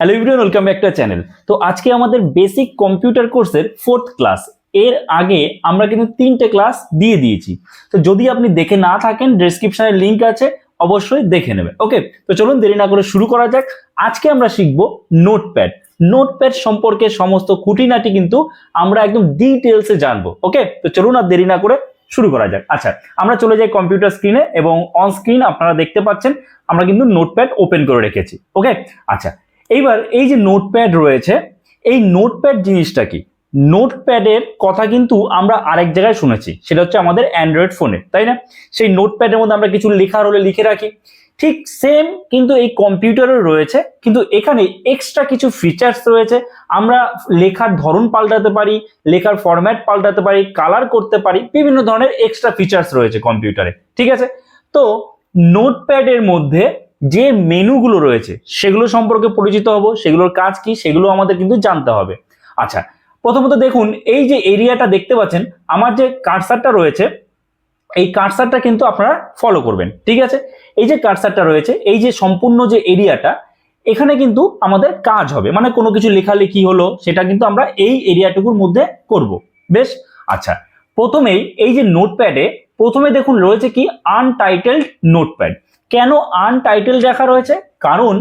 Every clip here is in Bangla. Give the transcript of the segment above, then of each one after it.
Hello everyone, welcome back to channel. তো আজকে আমাদের বেসিক কম্পিউটার কোর্সের 4th ক্লাস। এর আগে আমরা কিন্তু 3টে ক্লাস দিয়ে দিয়েছি। তো যদি আপনি দেখে না থাকেন, ডেসক্রিপশনে লিংক আছে, অবশ্যই দেখে নেবেন। ওকে, তো চলুন দেরি না করে শুরু করা যাক। আজকে আমরা শিখব নোটপ্যাড। নোটপ্যাড সম্পর্কে সমস্ত খুঁটিনাটি কিন্তু আমরা একদম ডিটেলসে জানবো। ওকে, তো চলুন আর দেরি না করে শুরু করা যাক। আচ্ছা, আমরা চলে যাই কম্পিউটার স্ক্রিনে এবং অন স্ক্রিন আপনারা দেখতে পাচ্ছেন আমরা কিন্তু নোটপ্যাড ওপেন করে রেখেছি। ওকে, আচ্ছা, এইবার এই যে নোটপ্যাড রয়েছে, এই নোটপ্যাড জিনিসটা কি? নোটপ্যাডের কথা কিন্তু আমরা আরেক জায়গায় শুনেছি, সেটা হচ্ছে আমাদের অ্যান্ড্রয়েড ফোনে, তাই না? সেই নোটপ্যাডের মধ্যে আমরা কিছু লেখার হলে লিখে রাখি। ঠিক সেম কিন্তু এই কম্পিউটারও রয়েছে, কিন্তু এখানে এক্সট্রা কিছু ফিচার্স রয়েছে। আমরা লেখার ধরন পাল্টাতে পারি, লেখার ফরম্যাট পাল্টাতে পারি, কালার করতে পারি, বিভিন্ন ধরনের এক্সট্রা ফিচার্স রয়েছে কম্পিউটারে। ঠিক আছে, তো নোটপ্যাডের মধ্যে যে মেনুগুলো রয়েছে সেগুলো সম্পর্কে পরিচিত হব, সেগুলোর কাজ কি সেগুলো আমাদের কিন্তু জানতে হবে। আচ্ছা, প্রথমত দেখুন, এই যে এরিয়াটা দেখতে পাচ্ছেন, আমার যে কার্সারটা রয়েছে, এই কার্সারটা কিন্তু আপনারা ফলো করবেন। ঠিক আছে, এই যে কার্সারটা রয়েছে, এই যে সম্পূর্ণ যে এরিয়াটা, এখানে কিন্তু আমাদের কাজ হবে, মানে কোনো কিছু লেখালেখি হলো সেটা কিন্তু আমরা এই এরিয়াটুকুর মধ্যে করব। বেশ, আচ্ছা, প্রথমেই এই যে নোটপ্যাডে প্রথমে দেখুন রয়েছে কি আনটাইটেলড নোটপ্যাড। কেন আনটাইটেলড লেখা রয়েছে? কারণ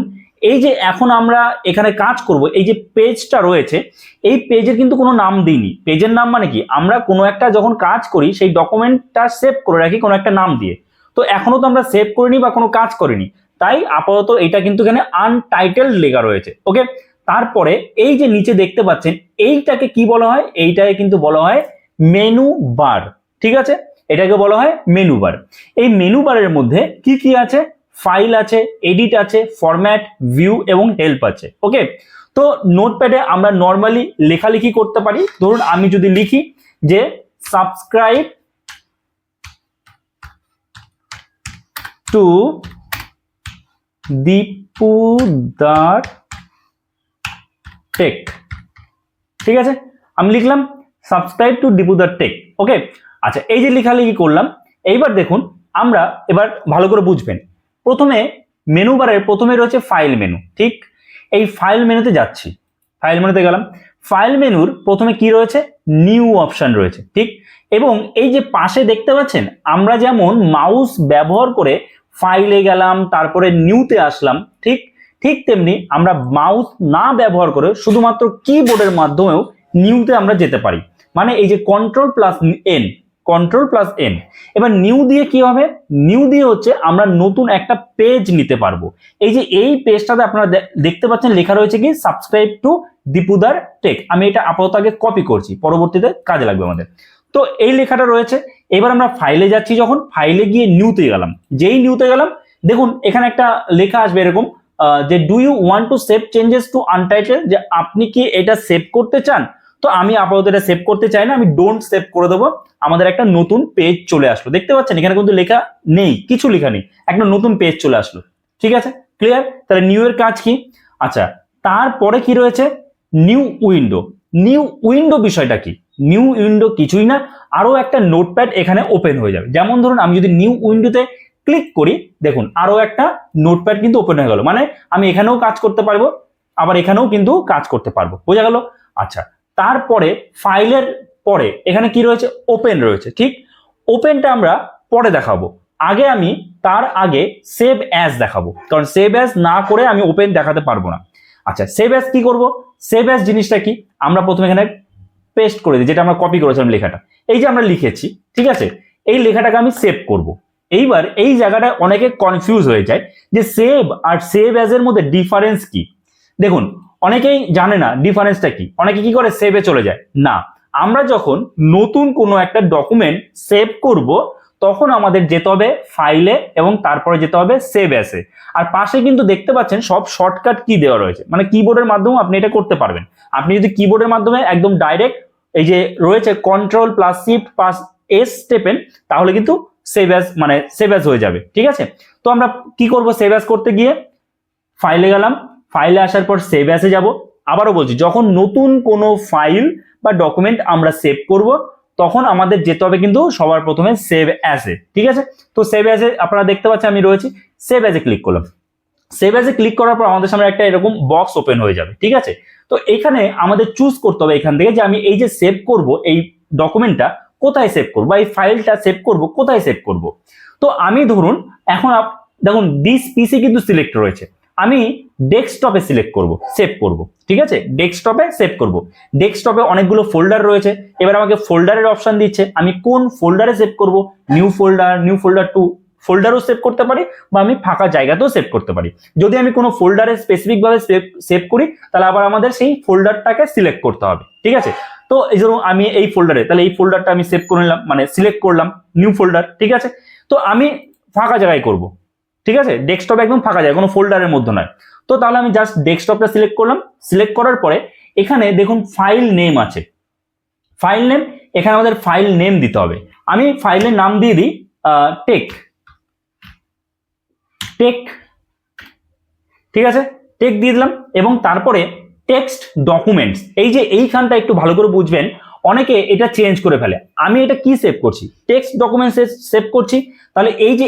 এই যে এখন আমরা এখানে কাজ করব, এই যে পেজটা রয়েছে, এই পেজের কিন্তু কোনো নাম দিইনি। পেজের নাম মানে কি, আমরা কোনো একটা যখন কাজ করি সেই ডকুমেন্টটা সেভ করে রাখি কোনো একটা নাম দিয়ে। তো এখনো তো আমরা সেভ করিনি বা কোনো কাজ করিনি, তাই আপাতত এটা কিন্তু এখানে আনটাইটেলড লেখা রয়েছে। ওকে, তারপরে এই যে নিচে দেখতে পাচ্ছেন, এইটাকে কি বলা হয়? এইটাকে কিন্তু বলা হয় মেনু বার। ঠিক আছে, এটাকে বলা হয় মেনু বার। এই মেনু বারের মধ্যে কি কি আছে? ফাইল আছে, এডিট আছে, ফরম্যাট, ভিউ এবং হেল্প আছে। ওকে, তো নোটপ্যাডে আমরা নর্মালি লেখালেখি করতে পারি। ধরুন আমি যদি লিখি যে সাবস্ক্রাইব টু দীপুদার টেক। ঠিক আছে, আমি লিখলাম সাবস্ক্রাইব টু দীপুদার টেক। ওকে, আচ্ছা, এই যে লেখালেখি করলাম, এইবার দেখুন আমরা এবার ভালো করে বুঝবেন। প্রথমে মেনু বারের প্রথমে রয়েছে ফাইল মেনু। ঠিক, এই ফাইল মেনুতে যাচ্ছি, ফাইল মেনুতে গেলাম। ফাইল মেনুর প্রথমে কি রয়েছে? নিউ অপশন রয়েছে। ঠিক, এবং এই যে পাশে দেখতে পাচ্ছেন, আমরা যেমন মাউস ব্যবহার করে ফাইলে গেলাম, তারপরে নিউতে আসলাম, ঠিক ঠিক তেমনি আমরা মাউস না ব্যবহার করে শুধুমাত্র কিবোর্ডের মাধ্যমেও নিউতে আমরা যেতে পারি। মানে এই যে control plus N, control plus N. এবার নিউ দিয়ে কি হবে? নিউ দিয়ে হচ্ছে আমরা নতুন একটা পেজ নিতে পারবো। এই যে এই পেজটাতে আপনারা দেখতে পাচ্ছেন লেখা রয়েছে কি সাবস্ক্রাইব টু দীপুদার টেক। আমি এটা আপাতত আগে কপি করছি, পরবর্তীতে কাজে লাগবে আমাদের। তো এই লেখাটা রয়েছে। এবার আমরা ফাইলে যাচ্ছি, যখন ফাইলে গিয়ে নিউতে গেলাম, যেই নিউতে গেলাম দেখুন এখানে একটা লেখা আসবে এরকম যে do you want to save changes to untitled, যে আপনি কি এটা সেভ করতে চান? তো আমি আপাতত এটা সেভ করতে চাই না, আমি ডোন্ট সেভ করে দেবো। আমাদের একটা নতুন পেজ চলে আসলো, দেখতে পাচ্ছেন এখানে কিন্তু লেখা নেই, কিছু লেখা নেই, একটা নতুন পেজ চলে আসলো। ঠিক আছে, ক্লিয়ার? তাহলে নিউ এর কাজ কি? আচ্ছা, তারপরে কি রয়েছে? New window. নিউ উইন্ডো বিষয়টা কি? নিউ উইন্ডো কিছুই না, আরো একটা নোটপ্যাড এখানে ওপেন হয়ে যাবে। যেমন ধরুন আমি যদি নিউ উইন্ডোতে ক্লিক করি, দেখুন আরো একটা নোটপ্যাড কিন্তু ওপেন হয়ে গেল। মানে আমি এখানেও কাজ করতে পারবো, আবার এখানেও কিন্তু কাজ করতে পারবো। বোঝা গেল? আচ্ছা, তারপরে ফাইলের পরে এখানে কি রয়েছে? ওপেন রয়েছে। ঠিক, ওপেনটা আমরা পরে দেখাবো, আগে আমি তার আগে সেভ অ্যাজ দেখাবো, কারণ সেভ অ্যাজ না করে আমি ওপেন দেখাতে পারবো না। আচ্ছা, সেভ অ্যাজ কি করব? সেভ অ্যাজ জিনিসটা কি? আমরা প্রথমে এখানে পেস্ট করে দিই, যেটা আমরা কপি করেছিলাম লেখাটা। এই যে আমরা লিখেছি, ঠিক আছে, এই লেখাটাকে আমি সেভ করব। এইবার এই জায়গাটায় অনেকে কনফিউজ হয়ে যায় যে সেভ আর সেভ অ্যাজ এর মধ্যে ডিফারেন্স কি। দেখুন, অনেকেই জানে না ডিফারেন্সটা কি, অনেকে কি করে সেভে চলে যায়। না, আমরা যখন নতুন কোনো একটা ডকুমেন্ট সেভ করব, তখন আমাদের যেতে হবে ফাইলে এবং তারপরে যেতে হবে সেভ অ্যাসে। আর পাশে কিন্তু দেখতে পাচ্ছেন সব শর্টকাট কি দেওয়া রয়েছে, মানে কিবোর্ডের মাধ্যমে আপনি এটা করতে পারবেন। আপনি যদি কিবোর্ডের মাধ্যমে একদম ডাইরেক্ট এই যে রয়েছে control plus shift plus S টেপেন, তাহলে কিন্তু সেভ অ্যাজ মানে সেভ অ্যাজ হয়ে যাবে। ঠিক আছে, তো আমরা কি করব? সেভ অ্যাজ করতে গিয়ে ফাইলে গেলাম, ফাইলে আসার পর সেভ অ্যাসে যাব। আবারও বলছি, যখন নতুন কোনো ফাইল বা ডকুমেন্ট আমরা সেভ করব, তখন আমাদের যেতে হবে কিন্তু সবার প্রথমে সেভ অ্যাসে। ঠিক আছে, তো সেভ অ্যাসে আপনারা দেখতে পাচ্ছেন আমি রয়েছি, সেভ অ্যাসে ক্লিক করলাম। সেভ অ্যাজে ক্লিক করার পর আমাদের সামনে একটা এরকম বক্স ওপেন হয়ে যাবে, ঠিক আছে। তো এখানে আমাদের চুজ করতে হবে এখান থেকে যে আমি এই যে সেভ করব এই ডকুমেন্টটা কোথায় সেভ করব, এই ফাইলটা সেভ করব কোথায় সেভ করব। তো আমি ধরুন এখন দেখুন দিস পিসি কিন্তু সিলেক্ট রয়েছে, আমি ডেস্কটপে সিলেক্ট করব, সেভ করব, ঠিক আছে, ডেস্কটপে সেভ করব। ডেস্কটপে অনেকগুলো ফোল্ডার রয়েছে, এবার আমাকে ফোল্ডারের অপশন দিচ্ছে, আমি কোন ফোল্ডারে সেভ করব, নিউ ফোল্ডার টু ফোল্ডারও সেভ করতে পারি বা আমি ফাঁকা জায়গাতেও সেভ করতে পারি। যদি আমি কোনো ফোল্ডারে স্পেসিফিক ভাবে সেভ করি তাহলে আবার আমাদের সেই ফোল্ডারটাকে সিলেক্ট করতে হবে, ঠিক আছে। তো এই জন্য আমি এই ফোল্ডারে, তাহলে এই ফোল্ডারটা আমি সেভ করে নিলাম, মানে সিলেক্ট করলাম নিউ ফোল্ডার, ঠিক আছে। তো আমি ফাঁকা জায়গায় করব, ঠিক আছে, ডেস্কটপ একদম ফাঁকা যায়, কোনো ফোল্ডারের মধ্যে নয়। তো তাহলে আমি জাস্ট ডেস্কটপটা সিলেক্ট করলাম, সিলেক্ট করার পরে এখানে দেখুন ফাইল নেম আছে, ফাইল নেম, এখানে আমাদের ফাইল নেম দিতে হবে। আমি ফাইলের নাম দিয়ে দিই টেক, ঠিক আছে, টেক দিয়ে দিলাম। এবং তারপরে টেক্সট ডকুমেন্টস, এই যে এইখানটা একটু ভালো করে বুঝবেন, অনেকে এটা চেঞ্জ করে ফেলে। আমি এটা কি সেভ করছি, টেক্সট ডকুমেন্টস সেভ করছি, তাহলে এই যে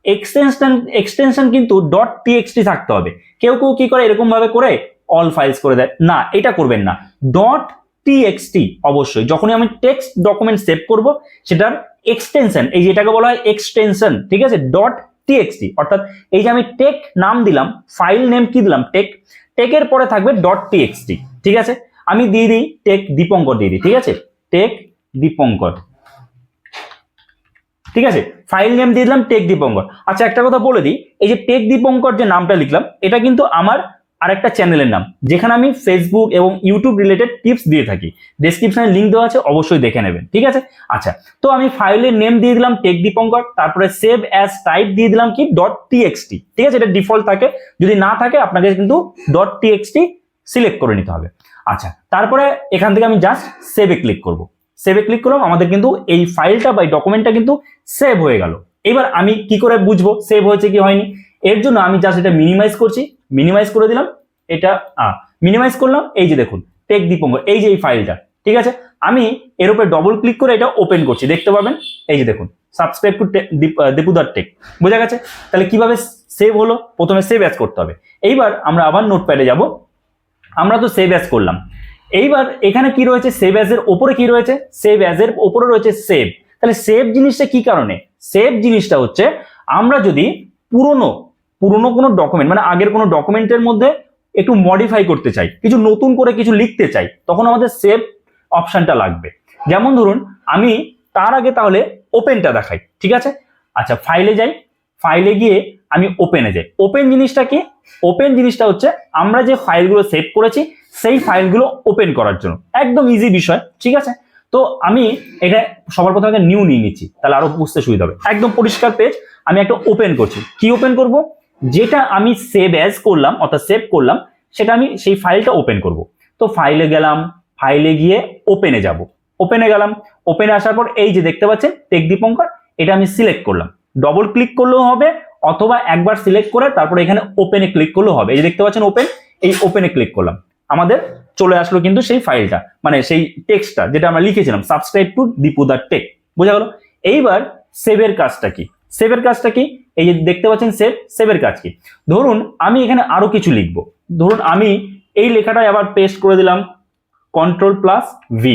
এক্সটেনশন কিন্তু ডট টিএক্সটি থাকতে হবে। কেউ কেউ কি করে এরকম ভাবে করে অল ফাইলস করে দেয়, না এটা করবেন না, ডট টিএক্সটি অবশ্যই। যখনই আমি টেক্সট ডকুমেন্ট সেভ করব সেটার এক্সটেনশন, এই যেটাকে বলা হয় এক্সটেনশন, ঠিক আছে, ডট টিএক্সটি, অর্থাৎ এই যে আমি টেক নাম দিলাম, ফাইল নেম কি দিলাম টেক, টেকের পরে থাকবে ডট টিএক্সটি, ঠিক আছে। আমি দিয়ে দিই টেক দীপঙ্কর দিয়ে দিই, ঠিক আছে, টেক দীপঙ্কর, ঠিক আছে, ফাইল নেম দিয়ে দিলাম টেক দীপঙ্কর। আচ্ছা একটা কথা বলে দিই, এই যে টেক দীপঙ্কর যে নামটা লিখলাম এটা কিন্তু আমার আরেকটা চ্যানেলের নাম, যেখানে আমি ফেসবুক এবং ইউটিউব রিলেটেড টিপস দিয়ে থাকি, ডেসক্রিপশনে লিংক দেওয়া আছে, অবশ্যই দেখে নেবেন, ঠিক আছে। আচ্ছা তো আমি ফাইলের নেম দিয়ে দিলাম টেক দীপঙ্কর, তারপরে সেভ অ্যাজ টাইপ দিয়ে দিলাম কি ডট টিএক্সটি, ঠিক আছে, এটা ডিফল্ট থাকে, যদি না থাকে আপনাকে কিন্তু ডট টিএক্সটি সিলেক্ট করে নিতে হবে। আচ্ছা তারপরে এখান থেকে আমি জাস্ট সেভে ক্লিক করব, সেভে ক্লিক করলাম, আমাদের কিন্তু এই ফাইলটা বা ডকুমেন্টটা কিন্তু সেভ হয়ে গেল। এবার আমি কি করে বুঝবো সেভ হয়েছে কি হয়নি, এর জন্য আমি জাস্ট এটা মিনিমাইজ করছি, মিনিমাইজ করে দিলাম, এটা মিনিমাইজ করলাম, এই যে দেখুন টেক দীপঙ্কর, এই যে এই ফাইলটা, ঠিক আছে। আমি এর উপরে ডবল ক্লিক করে এটা ওপেন করছি, দেখতে পাবেন এই যে দেখুন সাবস্ক্রাইব টু দীপুদার টেক, বোঝা গেছে। তাহলে কিভাবে সেভ হলো, প্রথমে সেভ অ্যাজ করতে হবে। এইবার আমরা আবার নোটপ্যাডে যাব, আমরা তো সেভ অ্যাজ করলাম, এইবার এখানে কি রয়েছে, সেভ অ্যাজ এর উপরে কি রয়েছে, সেভ অ্যাজ এর উপরে রয়েছে সেভ। তাহলে সেভ জিনিসটা কি কারণে, সেভ জিনিসটা হচ্ছে আমরা যদি পুরনো কোনো ডকুমেন্ট, মানে আগের কোনো ডকুমেন্টের মধ্যে একটু মডিফাই করতে চাই, কিছু নতুন করে কিছু লিখতে চাই, তখন আমাদের সেভ অপশনটা লাগবে। যেমন ধরুন আমি তার আগে তাহলে ওপেনটা দেখাই, ঠিক আছে। আচ্ছা ফাইলে যাই, ফাইলে গিয়ে আমি ওপেনে যাই। ওপেন জিনিসটা কি, ওপেন জিনিসটা হচ্ছে আমরা যে ফাইলগুলো সেভ করেছি সেই ফাইলগুলো ওপেন করার জন্য, একদম ইজি বিষয়, ঠিক আছে। তো আমি এটা সবার প্রথমে নিউ নিয়ে নিচ্ছি, তাহলে আরো বুঝতে সুবিধা হবে। একদম পরিষ্কার পেজ, আমি একটা ওপেন করছি, কি ওপেন করব, যেটা আমি সেভ অ্যাজ করলাম অর্থাৎ সেভ করলাম সেটা আমি সেই ফাইলটা ওপেন করব। তো ফাইলে গেলাম, ফাইলে গিয়ে ওপেনে যাব, ওপেনে গেলাম, ওপেনে আসার পর এই যে দেখতে পাচ্ছেন টেক দীপঙ্কর, এটা আমি সিলেক্ট করলাম, ডবল ক্লিক করলেও হবে অথবা একবার সিলেক্ট করে তারপরে এখানে ওপেনে ক্লিক করলেও হবে। এই যে দেখতে পাচ্ছেন ওপেন, এই ওপেনে ক্লিক করলাম, আমাদের চলে আসলো কিন্তু সেই ফাইলটা, মানে সেই টেক্সটটা যেটা আমরা লিখেছিলাম, সাবস্ক্রাইব টু দীপুদার টেক, বোঝা গেল। এইবার সেভের কাজটা কি, সেভের কাজটা কি, এই যে দেখতে পাচ্ছেন সেভ, সেভের কাজ কি, ধরুন আমি এখানে আরো কিছু লিখবো, ধরুন আমি এই লেখাটা আবার পেস্ট করে দিলাম Ctrl+V।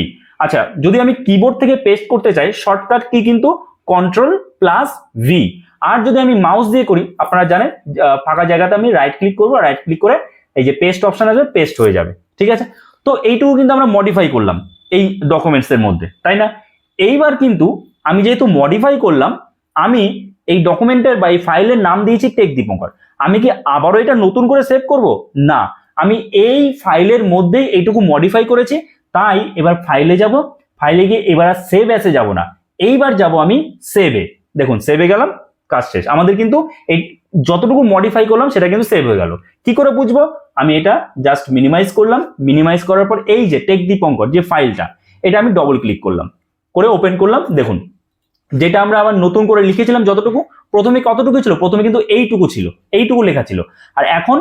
আচ্ছা যদি আমি কিবোর্ড থেকে পেস্ট করতে চাই শর্টকাট কি কিন্তু Ctrl+V, আর যদি আমি মাউস দিয়ে করি আপনারা জানেন ফাঁকা জায়গাতে আমি রাইট ক্লিক করবো, রাইট ক্লিক করে এই যে পেস্ট অপশন আসবে, পেস্ট হয়ে যাবে, ঠিক আছে। তো এইটুকু কিন্তু আমরা মডিফাই করলাম এই ডকুমেন্টস এর মধ্যে, তাই না। এইবার কিন্তু আমি যেহেতু মডিফাই করলাম, আমি এই ডকুমেন্টের বা এই ফাইলের নাম দিয়েছি টেক দীপঙ্কর, আমি কি আবারও এটা নতুন করে সেভ করব, না, আমি এই ফাইলের মধ্যেই এইটুকু মডিফাই করেছি, তাই এবার ফাইলে যাব, ফাইলে গিয়ে এবার আর সেভ অ্যাসে যাব না, এইবার যাব আমি সেভে, দেখুন সেভে গেলাম, কাজ শেষ। আমাদের কিন্তু এই যতটুকু মডিফাই করলাম সেটা কিন্তু সেভ হয়ে গেল। কি করে বুঝবো, আমি এটা জাস্ট মিনিমাইজ করলাম, মিনিমাইজ করার পর এই যে টেক দীপঙ্কর যে ফাইলটা, এটা আমি ডবল ক্লিক করলাম, করে ওপেন করলাম, দেখুন যেটা আমরা আবার নতুন করে লিখেছিলাম যতটুকু, প্রথমে কতটুকু ছিল, প্রথমে কিন্তু এইটুকু ছিল, এইটুকু লেখা ছিল, আর এখন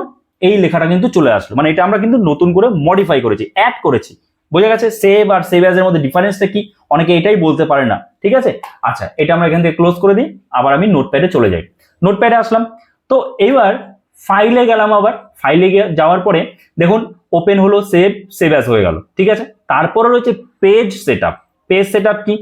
এই লেখাটা কিন্তু চলে আসলো, মানে এটা আমরা কিন্তু নতুন করে মডিফাই করেছি, অ্যাড করেছি, বোঝা গেছে। সেভ আর সেভ অ্যাজ এর মধ্যে ডিফারেন্সটা কি অনেকে এটাই বলতে পারে না, ঠিক আছে। আচ্ছা এটা আমরা এখান থেকে ক্লোজ করে দিই, আবার আমি নোটপ্যাডে চলে যাই, নোটপ্যাডে আসলাম। তো এইবার ফাইলে গেলাম, আবার ফাইলে যাওয়ার পরে দেখুন ওপেন হলো, সেভ অ্যাজ হয়ে গেল, ঠিক আছে। তারপরে রয়েছে পেজ সেটআপ। পেজ সেটআপ কি,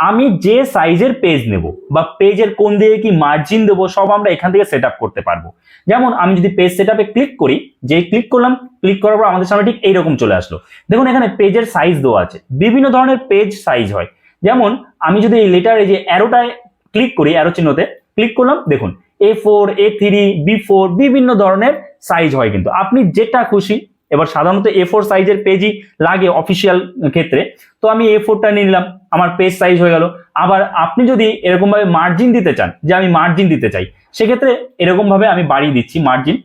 আমি যে সাইজের পেজ নেব বা পেজের কোন দিকে কি মার্জিন দেবো সব আমরা এখান থেকে সেটআপ করতে পারবো। যেমন আমি যদি পেজ সেটআপে ক্লিক করি, যে ক্লিক করলাম, ক্লিক করার পর আমাদের সামনে ঠিক এইরকম চলে আসলো। দেখুন এখানে পেজের সাইজ দেওয়া আছে, বিভিন্ন ধরনের পেজ সাইজ হয়। যেমন আমি যদি এই লেটার, এই যে অ্যারোটায় ক্লিক করি, অ্যারো চিহ্নতে ক্লিক করলাম, দেখুন A4, A3, B4 বিভিন্ন ধরনের সাইজ হয়, কিন্তু আপনি যেটা খুশি। এবার সাধারণত A4 সাইজের পেজই লাগে অফিসিয়াল ক্ষেত্রে, তো আমি A4টা নিয়ে নিলাম, আমার পেজ সাইজ হয়ে গেল। আবার আপনি যদি এরকম ভাবে মার্জিন দিতে চান, যে আমি মার্জিন দিতে চাই, সেক্ষেত্রে এরকম ভাবে আমি বাড়িয়ে দিচ্ছি মার্জিন।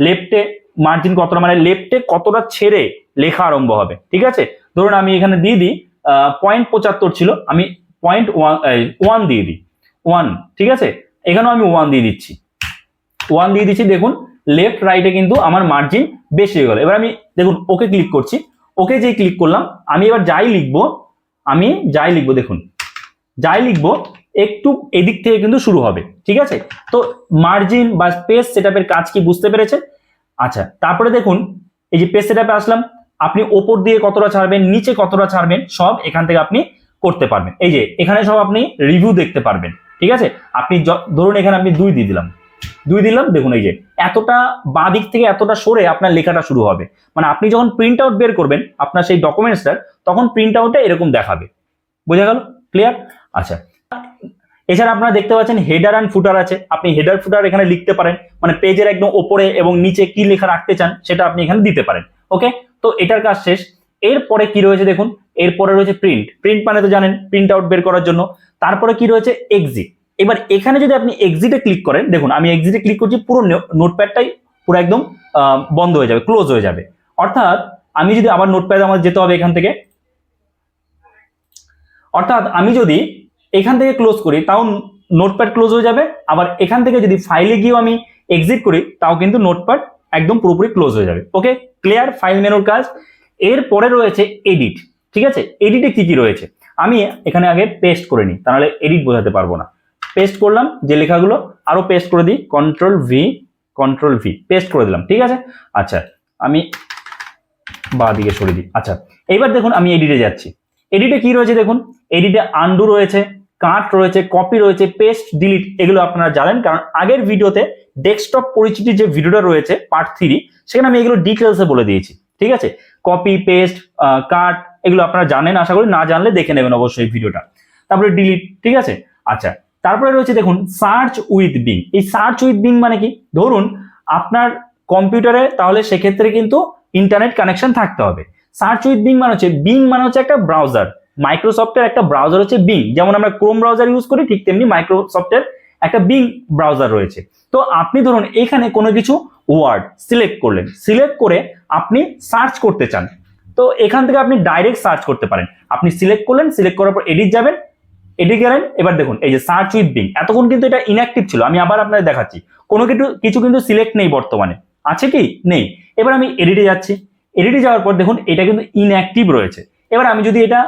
লেফটে মার্জিন কতটা, মানে লেফটে কতটা ছেড়ে লেখা আরম্ভ হবে, ঠিক আছে। ধরুন আমি এখানে দিয়ে দিই 0.75 ছিল, আমি 0.1 দিয়ে দিই, 1, ঠিক আছে। এখানেও আমি 1 দিয়ে দিচ্ছি, 1 দিয়ে দিচ্ছি। দেখুন লেফট রাইটে কিন্তু আমার মার্জিন বেশি হয়ে গেল। এবার আমি দেখুন ওকে ক্লিক করছি, ওকে যে ক্লিক করলাম, আমি এবার যাই লিখবো, দেখুন যাই লিখবো একটু এদিক থেকে কিন্তু শুরু হবে, ঠিক আছে। তো মার্জিন বা পেজ সেটআপের কাজ কি বুঝতে পেরেছেন? আচ্ছা, তারপরে দেখুন এই যে পেজ সেটআপে আসলাম, আপনি ওপর দিয়ে কতটা ছাড়বেন, নিচে কতটা ছাড়বেন, সব এখান থেকে আপনি করতে পারবেন। এই যে এখানে সব আপনি রিভিউ দেখতে পারবেন, ঠিক আছে। আপনি ধরুন এখানে আপনি 2 দিয়ে দিলাম, 2 দিলাম, দেখুন এই যে এতটা বাঁ দিক থেকে এতটা সরে আপনার লেখাটা শুরু হবে। মানে আপনি যখন প্রিন্ট আউট বের করবেন আপনার সেই ডকুমেন্টসটার, তখন প্রিন্ট আউটটা এরকম দেখাবে। বোঝা গেল? ক্লিয়ার? আচ্ছা, এছাড়া আপনারা দেখতে পাচ্ছেন হেডার অ্যান্ড ফুটার আছে, আপনি হেডার ফুটার এখানে লিখতে পারেন, মানে পেজের একদম ওপরে এবং নিচে কি লেখা রাখতে চান সেটা আপনি এখানে দিতে পারেন। ওকে, তো এটার কাজ শেষ। এরপরে কি রয়েছে দেখুন, এরপরে রয়েছে প্রিন্ট মানে তো জানেন প্রিন্ট আউট বের করার জন্য। তারপরে কি রয়েছে এক্সিট। এবার এখানে যদি আপনি এক্সিটে ক্লিক করেন, দেখুন আমি এক্সিটে ক্লিক করছি, পুরো নোটপ্যাডটাই পুরো একদম বন্ধ হয়ে যাবে, ক্লোজ হয়ে যাবে। অর্থাৎ আমি যদি আবার নোটপ্যাড আমার যেতে হবে এখান থেকে, অর্থাৎ আমি যদি এখান থেকে ক্লোজ করি তাও নোটপ্যাড ক্লোজ হয়ে যাবে, আবার এখান থেকে যদি ফাইলে গিয়েও আমি এক্সিট করি তাও কিন্তু নোটপ্যাড একদম পুরোপুরি ক্লোজ হয়ে যাবে। ওকে, ক্লিয়ার ফাইল মেনুর কাজ। এরপরে রয়েছে এডিট, ঠিক আছে। এডিটে কি কি রয়েছে আমি এখানে আগে পেস্ট করে নিই, তাহলে এডিট বোঝাতে পারবো না। পেস্ট করলাম যে লেখাগুলো, আরো পেস্ট করে দিই, কন্ট্রোল ভি পেস্ট করে দিলাম, ঠিক আছে। আচ্ছা, আমি বাঁ দিকে সরিয়ে দিই। আচ্ছা, এইবার দেখুন আমি এডিটে যাচ্ছি। এডিটে কি রয়েছে দেখুন, এডিটে আনডু রয়েছে, কাট রয়েছে, কপি রয়েছে, পেস্ট, ডিলিট, এগুলো আপনারা জানেন, কারণ আগের ভিডিওতে ডেস্কটপ পরিচিতির যে ভিডিওটা রয়েছে পার্ট 3, সেখানে আমি এগুলো ডিটেলসে বলে দিয়েছি, ঠিক আছে। কপি, পেস্ট, কাট, এগুলো আপনারা জানেন, আশা করি, না জানলে দেখে নেবেন অবশ্যই ভিডিওটা। তারপরে ডিলিট, ঠিক আছে। আচ্ছা, তারপরে রয়েছে দেখুন সার্চ উইথ বিং। এই সার্চ উইথ বিং মানে কি, ধরুন আপনার কম্পিউটারে, তাহলে সেক্ষেত্রে কিন্তু ইন্টারনেট কানেকশন থাকতে হবে। সার্চ উইথ বিং মানে হচ্ছে একটা ব্রাউজার, মাইক্রোসফটের একটা ব্রাউজার হচ্ছে বিং। যেমন আমরা ক্রোম ব্রাউজার ইউজ করি, ঠিক তেমনি মাইক্রোসফটের একটা বিং ব্রাউজার রয়েছে। তো আপনি ধরুন এখানে কোনো কিছু ওয়ার্ড সিলেক্ট করলেন, সিলেক্ট করে আপনি সার্চ করতে চান, তো এখান থেকে আপনি ডাইরেক্ট সার্চ করতে পারেন। আপনি সিলেক্ট করলেন, সিলেক্ট করার পর এডিট যাবেন, এডিট গেলেন। এবার দেখুন এই যে সার্চ উইথ বিং, এতক্ষণ কিন্তু এটা ইনঅ্যাক্টিভ ছিল, আমি আবার আপনাদের দেখাচ্ছি, কোনো কিছু কিন্তু সিলেক্ট নেই বর্তমানে, আছে কি নেই। এবার আমি এডিটে যাচ্ছি, এডিটে যাওয়ার পর দেখুন এটা কিন্তু ইনঅ্যাক্টিভ রয়েছে। এবার আমি যদি এটা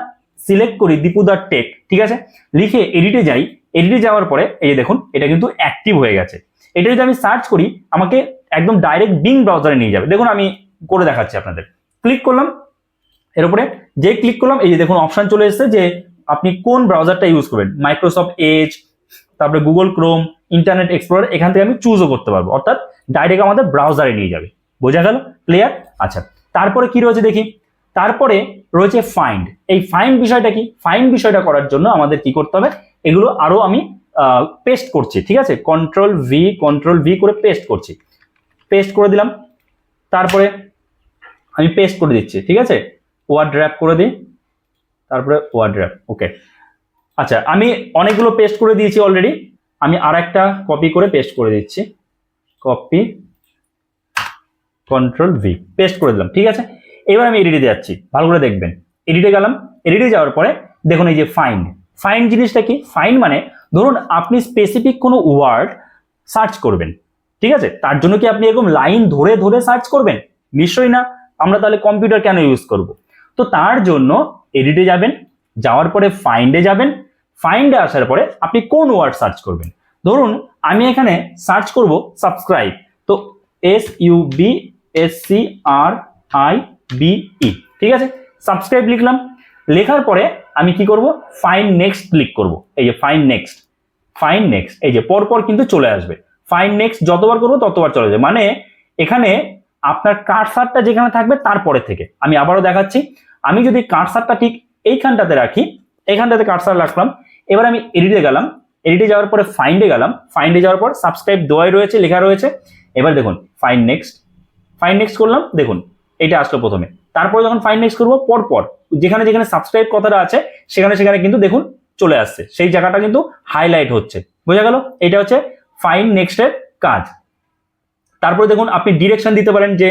সিলেক্ট করি দীপুদার টেক, ঠিক আছে, লিখে এডিটে যাই, এডিটে যাওয়ার পরে এই যে দেখুন এটা কিন্তু অ্যাক্টিভ হয়ে গেছে। এটা যদি আমি সার্চ করি আমাকে একদম ডাইরেক্ট বিং ব্রাউজারে নিয়ে যাবে। দেখুন আমি করে দেখাচ্ছি আপনাদের। ক্লিক করলাম, এর উপরে যে ক্লিক করলাম, এই যে দেখুন অপশন চলে এসেছে যে আপনি কোন ব্রাউজারটা ইউজ করবেন, মাইক্রোসফট এজ, তারপরে গুগল ক্রোম, ইন্টারনেট এক্সপ্লোরার, এখান থেকে আমি চুজও করতে পারবো, অর্থাৎ ডাইরেক্ট আমাদের ব্রাউজারে নিয়ে যাবে। বোঝা গেল? ক্লিয়ার? আচ্ছা, তারপরে কি রয়েছে দেখি, তারপরে রয়েছে ফাইন্ড। এই ফাইন্ড বিষয়টা কি, ফাইন্ড বিষয়টা করার জন্য আমাদের কি করতে হবে, এগুলো আরো আমি পেস্ট করছি, ঠিক আছে। কন্ট্রোল ভি করে পেস্ট করছি, পেস্ট করে দিলাম। তারপরে আমি পেস্ট করে দিচ্ছি, ঠিক আছে, ওয়ার্ড র্যাপ করে দিই, তারপরে ওয়ার্ড র্যাপ। ওকে, আচ্ছা, আমি অনেকগুলো পেস্ট করে দিয়েছি অলরেডি, আমি আর একটা কপি করে পেস্ট করে দিচ্ছি, কপি, কন্ট্রোল ভি, পেস্ট করে দিলাম, ঠিক আছে। এবার আমি এডিটে যাচ্ছি, ভালো করে দেখবেন। এডিটে গেলাম, এডিটে যাওয়ার পরে দেখুন এই যে ফাইন্ড জিনিসটা কি, ফাইন্ড মানে ধরুন আপনি স্পেসিফিক কোনো ওয়ার্ড সার্চ করবেন, ঠিক আছে, তার জন্য কি আপনি এরকম লাইন ধরে ধরে সার্চ করবেন? নিশ্চয়ই না, আমরা তাহলে কম্পিউটার কেন ইউজ করব? তো তার জন্য এডিটে যাবেন, যাওয়ার পরে ফাইন্ডে যাবেন, ফাইন্ডে আসার পরে আপনি কোন ওয়ার্ড সার্চ করবেন। ধরুন আমি এখানে সার্চ করব সাবস্ক্রাইব, তো SUBSCRIBE, ঠিক আছে। সাবস্ক্রাইব লিখলাম, লেখার পরে আমি কি করব, ফাইন্ড নেক্সট ক্লিক করব। এই যে ফাইন্ড নেক্সট, এই যে পরপর কিন্তু চলে আসবে। ফাইন্ড নেক্সট যতবার করবো ততবার চলে যাবে, মানে এখানে আপনার কার্সারটা যেখানে থাকবে তারপরে থেকে। আমি আবারও দেখাচ্ছি, আমি যদি কার্সারটা ঠিক এইখানটাতে রাখি, এইখানটাতে কার্সার রাখলাম, এবার আমি এডিটে গেলাম, এডিটে যাওয়ার পরে ফাইন্ডে গেলাম, ফাইন্ডে যাওয়ার পর সাবস্ক্রাইব দেওয়াই রয়েছে, লেখা রয়েছে। এবার দেখুন ফাইন্ড নেক্সট করলাম, দেখুন এটা আসলো প্রথমে। তারপরে যখন ফাইন্ড নেক্সট করবো, পরপর যেখানে যেখানে সাবস্ক্রাইব কথাটা আছে সেখানে সেখানে কিন্তু দেখুন চলে আসছে, সেই জায়গাটা কিন্তু হাইলাইট হচ্ছে। বোঝা গেল? এটা হচ্ছে ফাইন্ড নেক্সটের কাজ। তারপরে দেখুন আপনি ডিরেকশন দিতে পারেন যে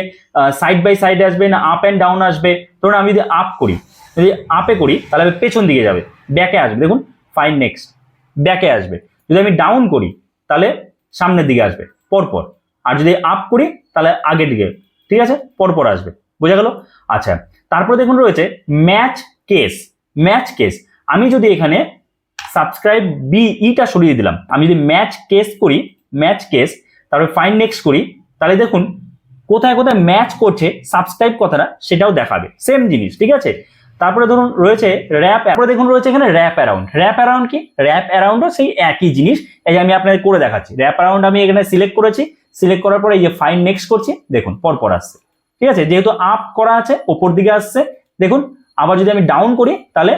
সাইড বাই সাইডে আসবে না আপ অ্যান্ড ডাউন আসবে। ধরুন আমি যদি আপ করি, যদি আপে করি তাহলে পেছন দিকে যাবে, ব্যাকে আসবে, দেখুন ফাইন্ড নেক্সট ব্যাকে আসবে। যদি আমি ডাউন করি তাহলে সামনের দিকে আসবে পরপর, আর যদি আপ করি তাহলে আগের দিকে, ঠিক আছে, পরপর আসবে। বোঝা গেল? আচ্ছা, তারপরে দেখুন রয়েছে ম্যাচ কেস। আমি যদি এখানে সাবস্ক্রাইব বিইটা সরিয়ে দিলাম, আমি যদি ম্যাচ কেস তারপরে ফাইন্ড নেক্সট করি, তাহলে দেখুন কোথায় কোথায় ম্যাচ করছে সাবস্ক্রাইব কথাটা সেটাও দেখাবে, সেম জিনিস, ঠিক আছে। তারপরে ধরুন রয়েছে তারপরে দেখুন রয়েছে এখানে র্যাপ অ্যারাউন্ড কি, র্যাপ অ্যারাউন্ডও সেই একই জিনিস। এই যে আমি আপনাদের করে দেখাচ্ছি, র্যাপ অ্যারাউন্ড আমি এখানে সিলেক্ট করেছি, সিলেক্ট করার পরে এই যে ফাইন্ড নেক্সট করছি, দেখুন পরপর আসছে, ঠিক আছে। যেহেতু আপ করা আছে ওপর দিকে আসছে, দেখুন। আবার যদি আমি ডাউন করি তাহলে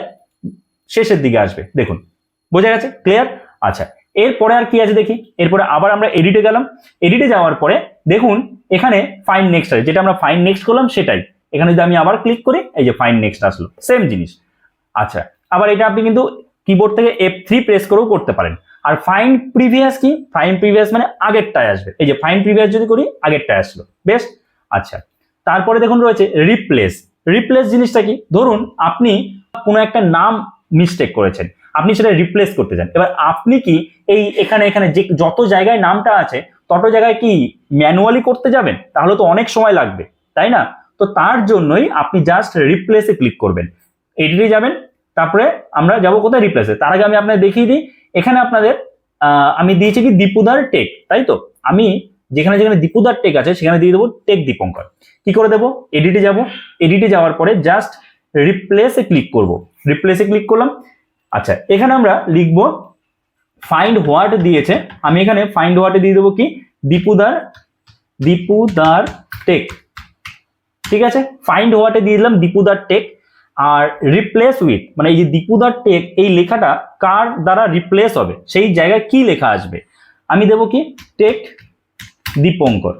শেষের দিকে আসবে, দেখুন। বোঝা গেছে? ক্লিয়ার? আচ্ছা, এরপরে আর কি আছে দেখি। এরপরে আবার আমরা এডিটে গেলাম, এডিটে যাওয়ার পরে দেখুন এখানে ফাইন্ড নেক্সট আছে, যেটা আমরা ফাইন্ড নেক্সট করলাম সেটাই। এখানে যদি আমি আবার ক্লিক করি, এই যে ফাইন্ড নেক্সট আসলো, সেম জিনিস। আচ্ছা, আবার এটা আপনি কিন্তু কিবোর্ড থেকে F3 প্রেস করেও করতে পারেন। আর ফাইন্ড প্রিভিয়াস কি, ফাইন্ড প্রিভিয়াস মানে আগেরটায় আসবে। এই যে ফাইন্ড প্রিভিয়াস যদি করি আগেরটায় আসলো, বেশ। আচ্ছা, তারপরে দেখুন রয়েছে রিপ্লেস জিনিসটা কি, ধরুন আপনি কোনো একটা নাম মিস্টেক করেছেন, আপনি সেটা রিপ্লেস করতে চান। এবার আপনি কি এই এখানে যে যত জায়গায় নামটা আছে তত জায়গায় কি ম্যানুয়ালি করতে যাবেন? তাহলে তো অনেক সময় লাগবে, তাই না? তো তার জন্যই আপনি জাস্ট রিপ্লেসে ক্লিক করবেন, এডিটে যাবেন, তারপরে আমরা যাব কোথায়, রিপ্লেসে। তার আগে আমি আপনাদের দেখিয়ে দিই, এখানে আপনাদের আমি দিয়েছি কি দীপুদার টেক, তাই তো। আমি যেখানে যেখানে দীপুদার টেক আছে সেখানে দিয়ে দেবো টেক দীপঙ্কর। কি করে দেবো, এডিটে যাব, এডিটে যাওয়ার পরে জাস্ট রিপ্লেসে ক্লিক করব, রিপ্লেসে ক্লিক করলাম। আচ্ছা, এখানে আমরা লিখবো ফাইন্ড হোয়াট দিয়েছে, আমি এখানে ফাইন্ড হোয়াটে দিয়ে দেবো কি দীপুদার টেক, ঠিক আছে। ফাইন্ড হোয়াটে দিয়ে দিলাম দীপুদার টেক। আর রিপ্লেস উইথ মানে এই যে দীপুদার টেক, এই লেখাটা কার দ্বারা রিপ্লেস হবে, সেই জায়গায় কি লেখা আসবে, আমি দেবো কি টেক দীপঙ্কর,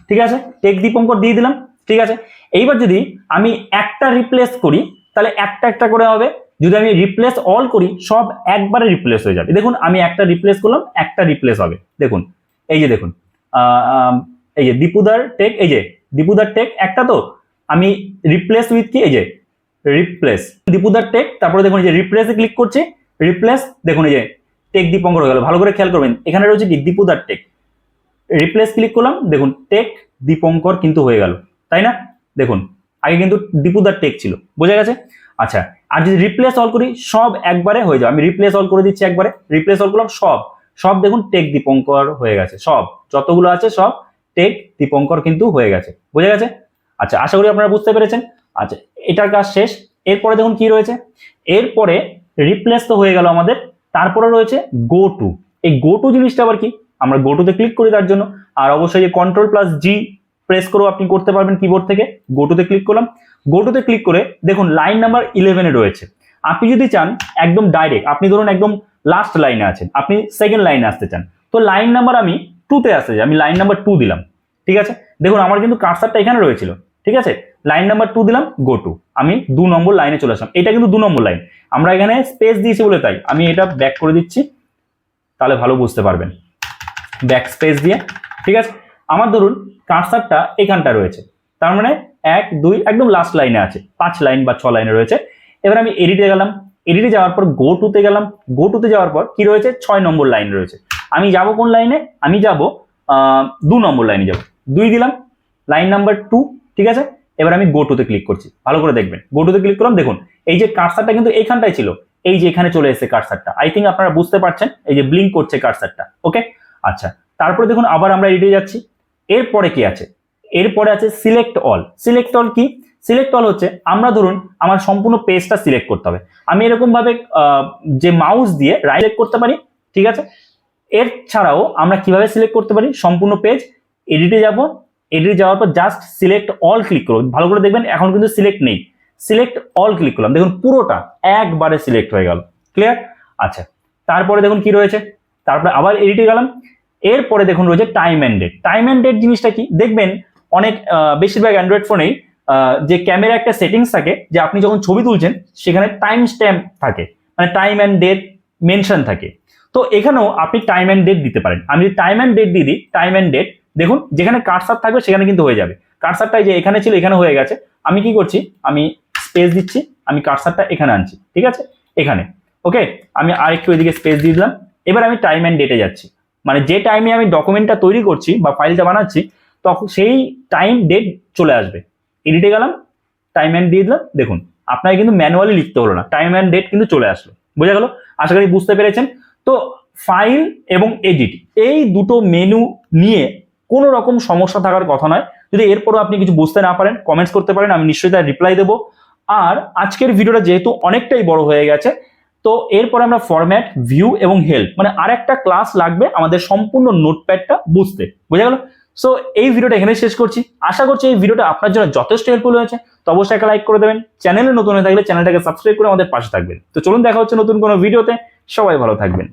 ঠিক আছে। টেক দীপঙ্কর দিয়ে দিলাম, ঠিক আছে। এইবার যদি আমি একটা রিপ্লেস করি তাহলে একটা একটা করে হবে, যদি আমি রিপ্লেস অল করি সব একবারে রিপ্লেস হয়ে যাবে। দেখুন আমি একটা রিপ্লেস করলাম, একটা রিপ্লেস হবে, দেখুন এই যে দেখুন এই যে দীপুদার টেক, এই যে দীপুদার টেক একটা, তো আমি রিপ্লেস উইথ কি, এই যে রিপ্লেস দীপুদার টেক, তারপরে দেখুন এই যে রিপ্লেসে ক্লিক করছি, রিপ্লেস, দেখুন এই যে টেক দীপঙ্কর হয়ে গেল। ভালো করে খেয়াল করবেন, এখানে রয়েছে কি দীপুদার টেক, রিপ্লেস ক্লিক করলাম, দেখুন টেক দীপঙ্কর কিন্তু হয়ে গেল, তাই না? দেখুন আগে কিন্তু দীপুদার টেক ছিল। বোঝা গেছে? আচ্ছা, আর যদি রিপ্লেস অল করি সব একবারে হয়ে যাবে। আমি রিপ্লেস অল করে দিচ্ছি একবারে, রিপ্লেস অল করলাম, সব দেখুন টেক দীপঙ্কর হয়ে গেছে, সব যতগুলো আছে সব টেক দীপঙ্কর কিন্তু হয়ে গেছে। বোঝা গেছে? আচ্ছা, আশা করি আপনারা বুঝতে পেরেছেন। আচ্ছা, এটার কাজ শেষ। এরপরে দেখুন কি রয়েছে, এরপরে রিপ্লেস তো হয়ে গেল আমাদের, তারপরে রয়েছে গো টু। এই গো টু জিনিসটা আবার কি, আমরা গো টুতে ক্লিক করি তার জন্য। আর অবশ্যই যে Ctrl+G প্রেস করেও আপনি করতে পারবেন কিবোর্ড থেকে। গো টুতে ক্লিক করলাম, গো টুতে ক্লিক করে দেখুন লাইন নাম্বার 11 এ রয়েছে। আপনি যদি চান একদম ডাইরেক্ট, আপনি ধরুন একদম লাস্ট লাইনে আছেন, আপনি সেকেন্ড লাইনে আসতে চান, তো লাইন নাম্বার আমি 2তে আসতে চাই, আমি লাইন নাম্বার 2 দিলাম, ঠিক আছে। দেখুন আমার কিন্তু কার্সারটা এখানে রয়েছিল, ঠিক আছে। লাইন নাম্বার 2 দিলাম, গো টু, আমি 2 নম্বর লাইনে চলে আসলাম। এটা কিন্তু 2 নম্বর লাইন, আমরা এখানে স্পেস দিয়েছি বলে তাই আমি এটা ব্যাক করে দিচ্ছি, তাহলে ভালো বুঝতে পারবেন। ব্যাক স্পেস দিয়ে, ঠিক আছে। আমার ধরুন কার্সারটা এখানটা রয়েছে, তার মানে 1 2 একদম লাস্ট লাইনে আছে, 5 লাইন বা 6 লাইনে রয়েছে। এবার আমি এডিটে গেলাম, এডিটে যাওয়ার পর গো টুতে গেলাম, গো টুতে যাওয়ার পর কি রয়েছে, 6 নম্বর লাইন রয়েছে। আমি যাব কোন লাইনে, আমি যাব 2 নম্বর লাইনে যাব, 2 দিলাম, লাইন নাম্বার 2, ঠিক আছে। এবার আমি গো টুতে ক্লিক করছি, ভালো করে দেখবেন। গো টুতে ক্লিক করলাম, দেখুন এই যে কার্সারটা কিন্তু এইখানটাই ছিল, এই যে এখানে চলে এসেছে কার্সারটা। আই থিঙ্ক আপনারা বুঝতে পারছেন, এই যে ব্লিঙ্ক করছে কার্সারটা, ওকে। আচ্ছা, তারপরে দেখুন আবার আমরা এডিটে যাচ্ছি। এরপরে কি আছে, এরপরে আছে সিলেক্ট অল। সিলেক্ট অল কি? সিলেক্ট অল হচ্ছে আমরা ধরুন আমার সম্পূর্ণ পেজটা সিলেক্ট করতে হবে, আমি এরকম ভাবে যে মাউস দিয়ে রাইট করতে পারি, ঠিক আছে। এর ছাড়াও আমরা কিভাবে সিলেক্ট করতে পারি সম্পূর্ণ পেজ, এডিটে যাব, এডিটে যাওয়ার পর জাস্ট সিলেক্ট অল ক্লিক করুন, ভালো করে দেখবেন এখন কিন্তু সিলেক্ট নেই, সিলেক্ট অল ক্লিক করলাম, দেখুন পুরোটা একবারে সিলেক্ট হয়ে গেল। ক্লিয়ার? আচ্ছা, তারপরে দেখুন কি রয়েছে, তারপরে আবার এডিটে গেলাম। এরপরে দেখুন রয়েছে time and date. Time and date জিনিসটা কি, দেখবেন অনেক বেশিরভাগ অ্যান্ড্রয়েড ফোনেই যে ক্যামেরা একটা সেটিংস থাকে যে আপনি যখন ছবি তুলছেন সেখানে টাইম স্ট্যাম্প থাকে, মানে টাইম এন্ড ডেট মেনশন থাকে। তো এখানেও আপনি টাইম এন্ড ডেট দিতে পারেন। আমি যদি টাইম এন্ড ডেট দিয়ে দিই, টাইম এন্ড ডেট, দেখুন যেখানে কার্সার থাকবে সেখানে কিন্তু হয়ে যাবে। কার্সারটা যে এখানে ছিল এখানে হয়ে গেছে, আমি কি করছি, আমি স্পেস দিচ্ছি, আমি কার্সারটা এখানে আনছি, ঠিক আছে, এখানে। ওকে, আমি আরেকটু এদিকে স্পেস দিয়ে দিলাম। এবার আমি টাইম এন্ড ডেটে যাচ্ছি, মানে যে টাইমে আমি ডকুমেন্টটা তৈরি করছি বা ফাইলটা বানাচ্ছি তখন সেই টাইম ডেট চলে আসবে। এডিটে গেলাম, টাইম এন্ড দিয়ে দিলাম, দেখুন আপনাকে কিন্তু ম্যানুয়ালি লিখতে হলো না, টাইম এন্ড ডেট কিন্তু চলে আসলো। বোঝা গেল? আশা করি বুঝতে পেরেছেন। তো ফাইল এবং এডিট এই দুটো মেনু নিয়ে কোনো রকম সমস্যা থাকার কথা নয়। যদি এরপরও আপনি কিছু বুঝতে না পারেন কমেন্টস করতে পারেন, আমি নিশ্চয়ই তার রিপ্লাই দেবো। আর আজকের ভিডিওটা যেহেতু অনেকটাই বড় হয়ে গেছে, তো এরপর আমরা ফরম্যাট, ভিউ এবং হেল্প, মানে আরেকটা ক্লাস লাগবে আমাদের সম্পূর্ণ নোটপ্যাডটা বুঝতে। বোঝা গেল? সো এই ভিডিওটা এখানে শেষ করছি। আশা করছি এই ভিডিওটা আপনার জন্য যথেষ্ট হেল্পফুল হয়েছে। তো অবশ্যই একটা লাইক করে দেবেন, চ্যানেলে নতুন হয়ে থাকলে চ্যানেলটাকে সাবস্ক্রাইব করে আমাদের পাশে থাকবেন। তো চলুন দেখা হচ্ছে নতুন কোনো ভিডিওতে, সবাই ভালো থাকবেন।